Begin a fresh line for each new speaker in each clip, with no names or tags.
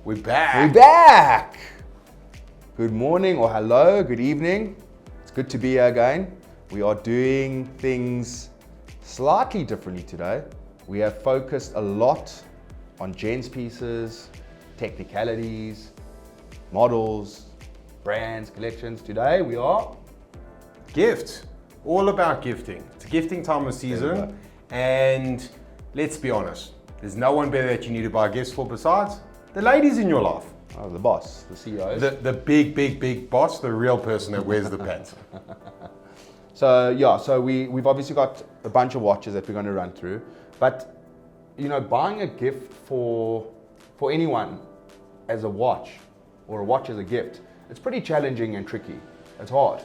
We're back.
We're back. Good morning or hello, good evening. It's good to be here again. We are doing things slightly differently today. We have focused a lot on gents pieces, technicalities, models, brands, collections. Today we are
Gifts. All about gifting. It's a gifting time of season. And let's be honest, there's no one better that you need to buy gifts for besides the ladies in your life.
oh, the boss, the CEO.
The big boss, the real person that wears the pants.
So we've obviously got a bunch of watches that we're going to run through. But you know, buying a gift for anyone as a watch or a watch as a gift, it's pretty challenging and tricky. It's hard.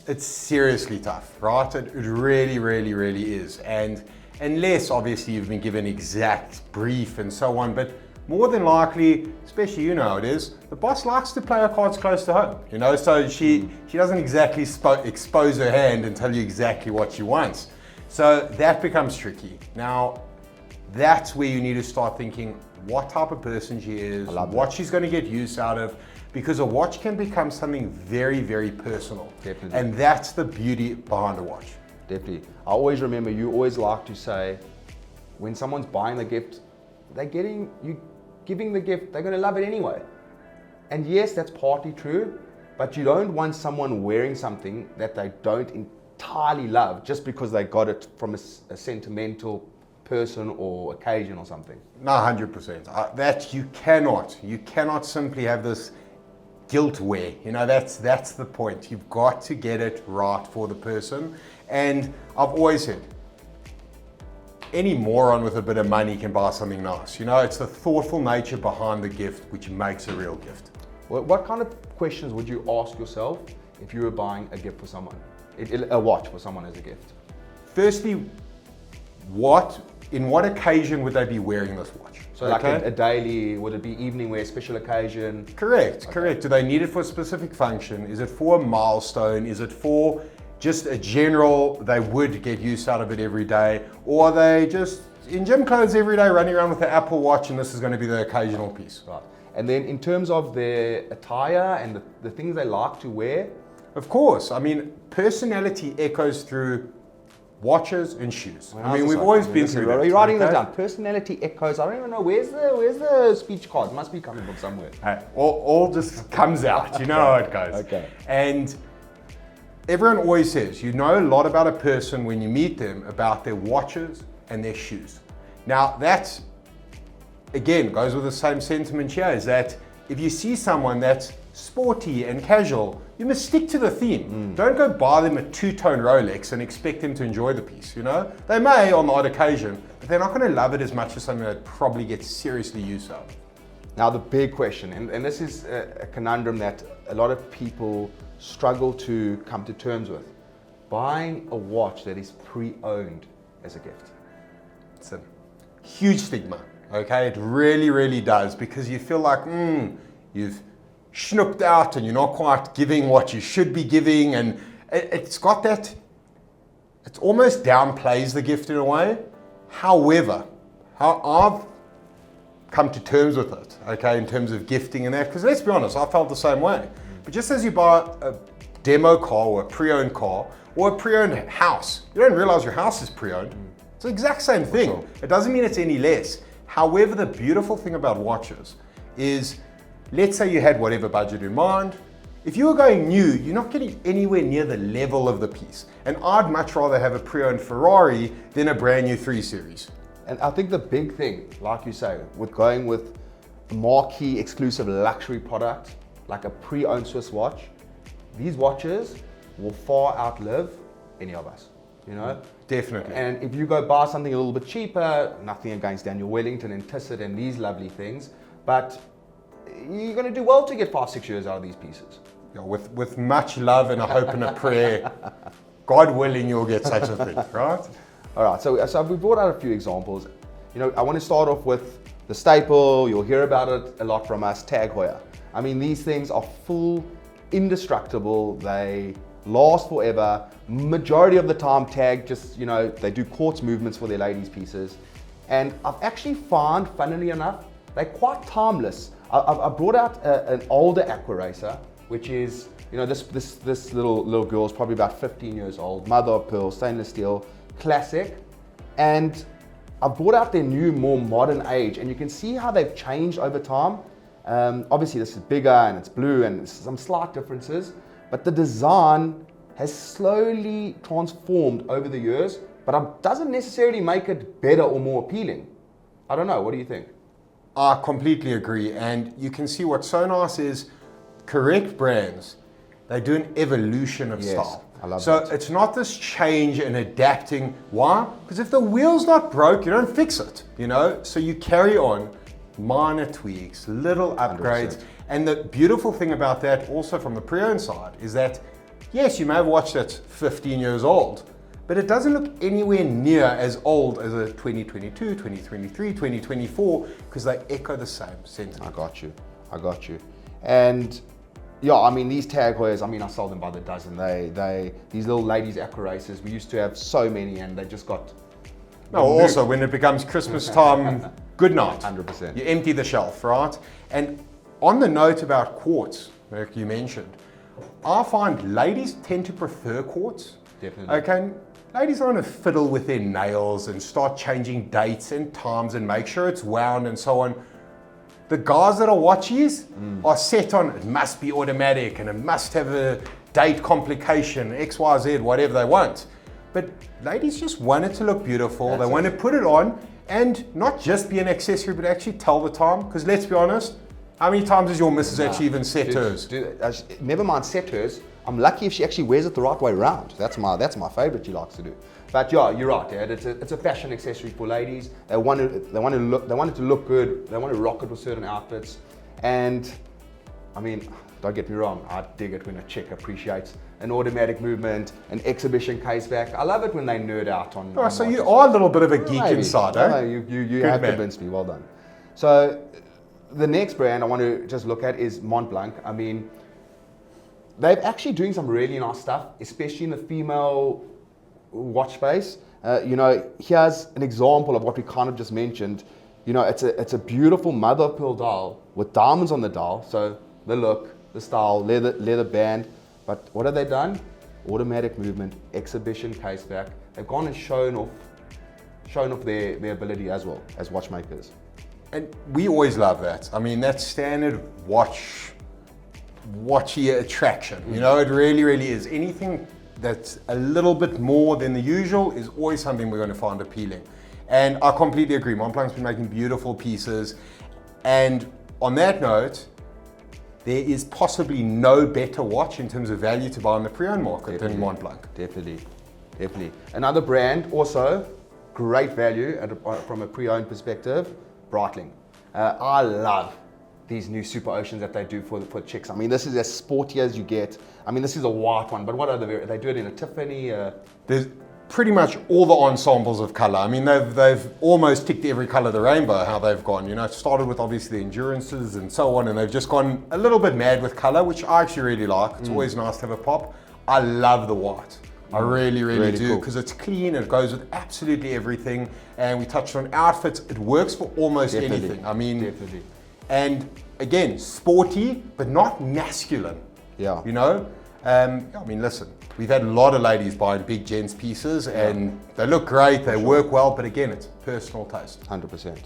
It's seriously tough, right? It really is. And unless obviously you've been given exact brief and so on, but more than likely, especially you know how it is, the boss likes to play her cards close to home, you know, so she doesn't exactly expose her hand and tell you exactly what she wants. So that becomes tricky. Now, that's where you need to start thinking what type of person she is, what she's going to get use out of, because a watch can become something very personal.
Definitely.
And that's the beauty behind a watch.
Definitely. I always remember you always like to say, when someone's buying the gift, giving the gift, they're going to love it anyway. And yes, that's partly true, but you don't want someone wearing something that they don't entirely love just because they got it from a sentimental person or occasion or something.
No, 100%. That you cannot simply have this guilt wear. You know, that's the point. You've got to get it right for the person. And I've always said, any moron with a bit of money can buy something nice. You know, it's the thoughtful nature behind the gift which makes a real gift.
What kind of questions would you ask yourself if you were buying a gift for someone? A watch for someone as a gift?
Firstly, in what occasion would they be wearing this watch?
So like a daily, would it be evening wear, special occasion?
Correct. Do they need it for a specific function? Is it for a milestone? Is it for just a general, they would get use out of it every day? Or are they just in gym clothes every day running around with the Apple Watch and this is going to be the occasional piece?
Right. And then in terms of their attire and the things they like to wear?
Of course. I mean, personality echoes through watches and shoes. I mean, we've always been through that.
Are you writing that down? Personality echoes. I don't even know. Where's the speech card? It must be coming from somewhere.
Hey, all just comes out. You know how it goes.
Okay.
And everyone always says, you know a lot about a person when you meet them about their watches and their shoes. Now, that's, again, goes with the same sentiment here, is that if you see someone that's sporty and casual, you must stick to the theme. Don't go buy them a two-tone Rolex and expect them to enjoy the piece, you know? They may on the odd occasion, but they're not going to love it as much as something that probably gets seriously used out of.
Now the big question, and this is a conundrum that a lot of people struggle to come to terms with. Buying a watch that is pre-owned as a gift.
It's a huge stigma, okay? It really does, because you feel like, you've schnooped out and you're not quite giving what you should be giving, and it's got that, it almost downplays the gift in a way. However, how I've come to terms with it, okay, in terms of gifting and that, because let's be honest, I felt the same way. But just as you buy a demo car or a pre-owned car or a pre-owned house, you don't realize your house is pre-owned. It's the exact same thing. It doesn't mean it's any less. However, the beautiful thing about watches is, let's say you had whatever budget in mind. If you were going new, you're not getting anywhere near the level of the piece. And I'd much rather have a pre-owned Ferrari than a brand new 3 Series.
And I think the big thing, like you say, with going with a marquee exclusive luxury product, like a pre-owned Swiss watch, these watches will far outlive any of us, you know?
Definitely.
And if you go buy something a little bit cheaper, nothing against Daniel Wellington and Tissot and these lovely things, but you're going to do well to get 5-6 years out of these pieces.
Yeah, with much love and a hope and a prayer, God willing, you'll get such a thing, right?
All right, so we brought out a few examples. You know, I want to start off with the staple. You'll hear about it a lot from us, Tag Heuer. I mean, these things are full, indestructible. They last forever. Majority of the time, Tag just, you know, they do quartz movements for their ladies' pieces. And I've actually found, funnily enough, they're quite timeless. I brought out an older Aqua Racer, which is, you know, this little girl is probably about 15 years old, mother of pearl, stainless steel, classic. And I brought out their new, more modern age, and you can see how they've changed over time. Obviously this is bigger and it's blue and some slight differences, but the design has slowly transformed over the years, but it doesn't necessarily make it better or more appealing. I don't know, what do you think?
I completely agree, and you can see what so nice is, correct brands, they do an evolution of style.
I love
so
that.
it's not this change and adapting. Why? Because if the wheel's not broke, you don't fix it, you know? So you carry on, minor tweaks, little upgrades.
100%.
And the beautiful thing about that, also from the pre-owned side, is that, yes, you may have watched it 15 years old, but it doesn't look anywhere near as old as a 2022, 2023, 2024, because they echo the same sentiment.
I got you. And yeah, I mean, these tag Heuers, I mean, I sell them by the dozen. These little ladies Aqua Racers, we used to have so many, and they just got...
No, also when it becomes Christmas time, good night.
100%.
You empty the shelf, right? And on the note about quartz, like you mentioned, I find ladies tend to prefer quartz.
Definitely.
Okay, ladies don't want to fiddle with their nails and start changing dates and times and make sure it's wound and so on. The guys that are watchies are set on, it must be automatic and it must have a date complication, X, Y, Z, whatever they want. But ladies just want it to look beautiful. They want to put it on and not just be an accessory, but actually tell the time. Because let's be honest, how many times has your missus actually even set hers?
Never mind set hers. I'm lucky if she actually wears it the right way around. That's my favorite she likes to do. But yeah, you're right, Dad. It's a fashion accessory for ladies. They want it to look good. They want to rock it with certain outfits. And I mean, don't get me wrong, I dig it when a chick appreciates an automatic movement, an exhibition case back. I love it when they nerd out on.
Oh, so you are a little bit of a geek
Maybe.
inside,
No,
eh?
you have convinced me. Well done. So the next brand I want to just look at is Mont Blanc. I mean, they're actually doing some really nice stuff, especially in the female watch space. You know, here's an example of what we kind of just mentioned. You know, it's a beautiful mother of pearl dial with diamonds on the dial. So the look, the style, leather band. But what have they done? Automatic movement, exhibition case back. They've gone and shown off their ability as well as watchmakers.
And we always love that. I mean, that's standard watchy attraction. You know, it really, really is. Anything that's a little bit more than the usual is always something we're going to find appealing. And I completely agree. Montblanc's been making beautiful pieces. And on that note, there is possibly no better watch in terms of value to buy on the pre-owned market than Montblanc.
Definitely. Another brand also, great value from a pre-owned perspective, Breitling. I love these new Super Oceans that they do for chicks. I mean, this is as sporty as you get. I mean, this is a white one, but what other they do it in a Tiffany?
There's pretty much all the ensembles of color. I mean, they've almost ticked every color of the rainbow, how they've gone. You know, it started with obviously the endurances and so on, and they've just gone a little bit mad with color, which I actually really like. It's always nice to have a pop. I love the white. I really, really do, because it's clean, it goes with absolutely everything, and we touched on outfits. It works for almost anything. I mean, and again, sporty, but not masculine.
Yeah.
You know? I mean, listen, we've had a lot of ladies buying big gents pieces, and they look great, they work well, but again, it's personal taste.
100%.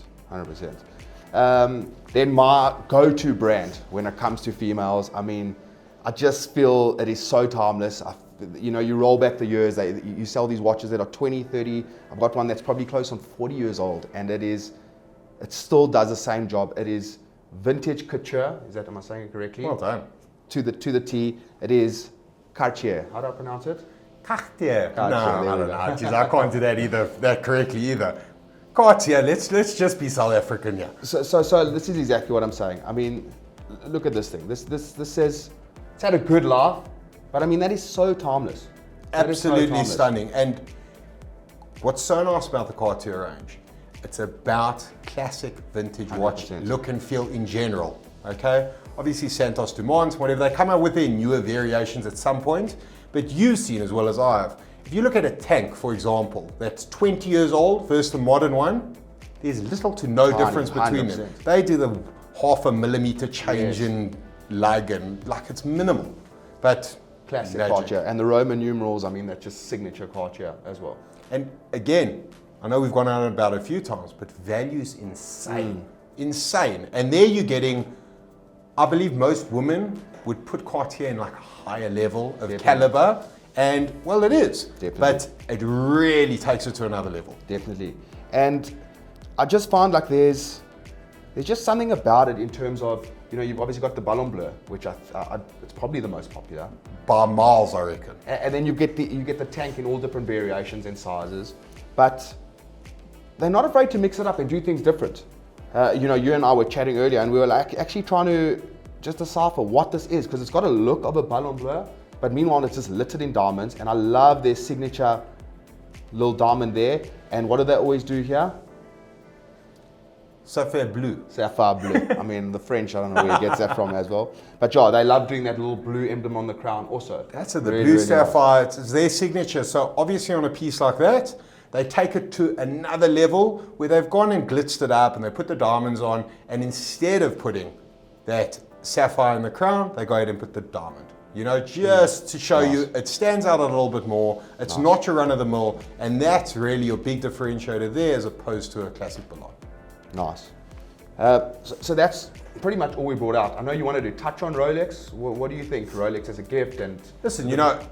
Then my go-to brand when it comes to females, I mean, I just feel it is so timeless. You know, you roll back the years, you sell these watches that are 20, 30. I've got one that's probably close on 40 years old, and it still does the same job. It is vintage couture. Am I saying it correctly?
Well done.
To the T. It is Cartier. How do I pronounce it?
Cartier. No, I don't know. Jeez, I can't do that correctly either. Cartier. Let's just be South African, yeah.
So this is exactly what I'm saying. I mean, look at this thing. This says it's had a good life. But I mean, that is so timeless.
Absolutely stunning. And what's so nice about the Cartier range, it's about classic vintage
100%.
watch look and feel in general, okay? Obviously Santos Dumont, whatever, they come out with their newer variations at some point, but you've seen as well as I have. If you look at a tank, for example, that's 20 years old versus the modern one, there's little to no
Tiny,
difference between them.
100%.
They do the half a millimeter change
Yes.
in lug, and like it's minimal. But
Classic
magic.
Cartier. And the Roman numerals, I mean, that's just signature Cartier as well.
And again, I know we've gone on about it a few times, but value's insane. Insane. And there you're getting, I believe most women would put Cartier in like a higher level of
Definitely.
caliber. And well, it is.
Definitely.
But it really takes it to another level.
Definitely. And I just found like there's just something about it in terms of, you know, you've obviously got the Ballon Bleu, which it's probably the most popular.
By miles, I reckon.
And then you get the tank in all different variations and sizes, but they're not afraid to mix it up and do things different. You know, you and I were chatting earlier, and we were like actually trying to just decipher what this is, because it's got a look of a Ballon Bleu, but meanwhile it's just littered in diamonds. And I love their signature little diamond there. And what do they always do here?
Sapphire blue.
Sapphire bleu. I mean, the French, I don't know where he gets that from as well. But yeah, they love doing that little blue emblem on the crown also.
That's it, the
Really,
blue
really nice.
sapphire, it's their signature. So obviously on a piece like that, they take it to another level where they've gone and blitzed it up and they put the diamonds on, and instead of putting that sapphire in the crown, they go ahead and put the diamond. You know, just to show you, it stands out a little bit more. It's not your run of the mill, and that's really your big differentiator there as opposed to a classic Ballon.
Nice. So that's pretty much all we brought out. I know you wanted to touch on Rolex. What do you think? Rolex as a gift and...
Listen, you know,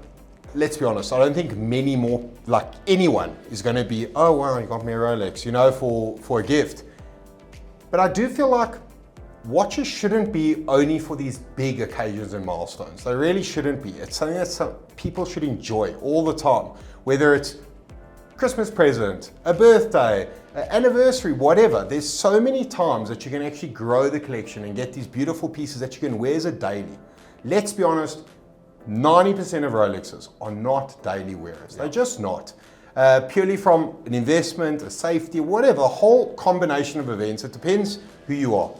let's be honest, I don't think many more, like anyone is going to be, oh wow, you got me a Rolex, you know, for a gift. But I do feel like watches shouldn't be only for these big occasions and milestones. They really shouldn't be. It's something that people should enjoy all the time, whether it's Christmas present, a birthday, an anniversary, whatever. There's so many times that you can actually grow the collection and get these beautiful pieces that you can wear as a daily. Let's be honest, 90% of Rolexes are not daily wearers. They're just not. Purely from an investment, a safety, whatever, a whole combination of events. It depends who you are.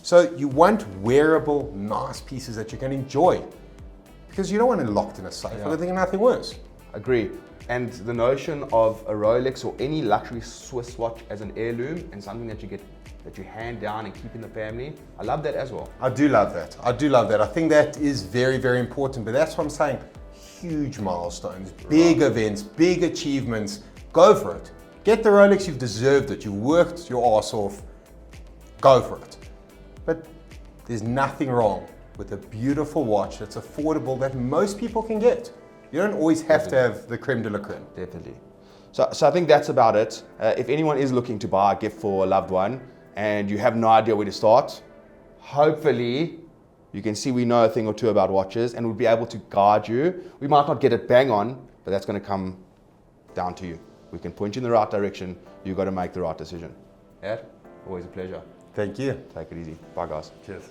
So you want wearable, nice pieces that you can enjoy, because you don't want it locked in a safe. I don't think nothing worse.
Agree. And the notion of a Rolex or any luxury Swiss watch as an heirloom and something that you hand down and keep in the family, I love that as well.
I do love that. I do love that. I think that is very, very important. But that's what I'm saying. Huge milestones, big events, big achievements. Go for it. Get the Rolex. You've deserved it. You worked your ass off. Go for it. But there's nothing wrong with a beautiful watch that's affordable that most people can get. You don't always have to have the creme de la creme.
Definitely. So I think that's about it. If anyone is looking to buy a gift for a loved one and you have no idea where to start, hopefully you can see we know a thing or two about watches and we'll be able to guide you. We might not get it bang on, but that's going to come down to you. We can point you in the right direction. You've got to make the right decision. Yeah? Always a pleasure.
Thank you.
Take it easy. Bye, guys.
Cheers.